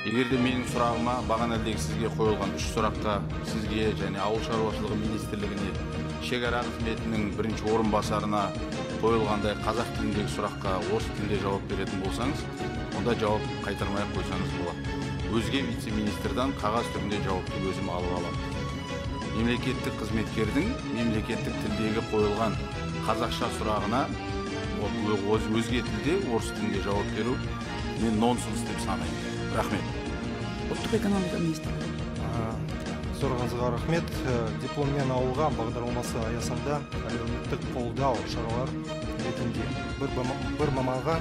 Егерде менің сұрағыма бағанадегі сізге қойылған 3 сұраққа сізге және Ауыл шаруашылығы министрлігіне шекара қызметінің бірінші орынбасарына қойылғандай қазақ тіліндегі сұраққа орыс тілінде жауап беретін болсаңыз, онда жауап қайтармай қойсаңыз болады. Өзге вице-министрдан қағаз түрінде жауапты өзім алып аламын. Мемлекеттік қызметкердің мемлекеттік тілдегі қойылған қазақша сұрағына өзге тілде орыс тілінде жауап беру мен нонсенс деп санаймын. Рахмет. Ұлттық экономика министрі. Сұрағыңызға рахмет. Дипломмен ауылға бағдарламасы аясында әлеуметтік қолдау шаралар ретінде бір маманға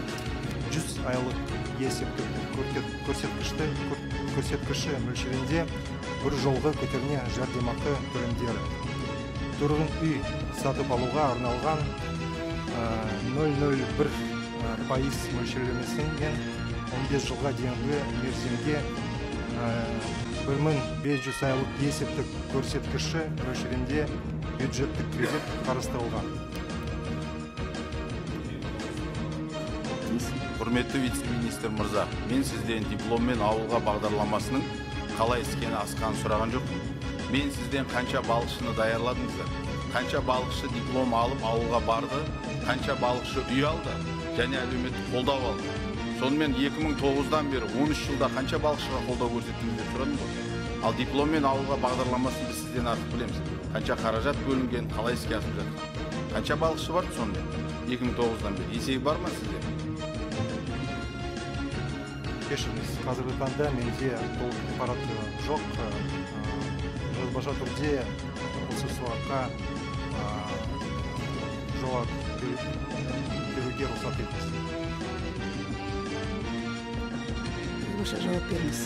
100 айлық есептік көрсеткіші мөлшерінде бір жылғы көтерме жәрдемақы төлемдері. Тұрғын үй сатып алуға арналған 0,01% мөлшерлемесімен 15 жылға дейінгі мерзімге 1500 айлық есептік көрсеткіші мөлшерінде бюджеттік кредит қарастырылған. Құрметті вице-министр мырза, мен сізден дипломмен ауылға бағдарламасының қалай іске асқанын сұраған жоқпын. Мен сізден қанша балықшыны даярладыңыздар, қанша балықшы диплом алып ауылға барды, қанша балықшы үй алды және әлеуметтік қолдау алды. Сонымен 2009-дан бері 13 жылда қанша балықшыға қолдау көрсеттіңіз деп сұрадым ғой. Ал дипломмен ауылға бағдарламасын біз сізден артық білеміз. Қанша қаражат бөлінген, қалай іске асып жатқан. Қанша балықшы барды сонымен 2009-дан бері? Есебі бар ма сізде? Кешіріңіз, қазіргі таңда менде толық ақпарат жоқ. Жазбаша түрде осы сұраққа жауап беруге рұқсат етіңіз. Жазбаша жауап беріңіз.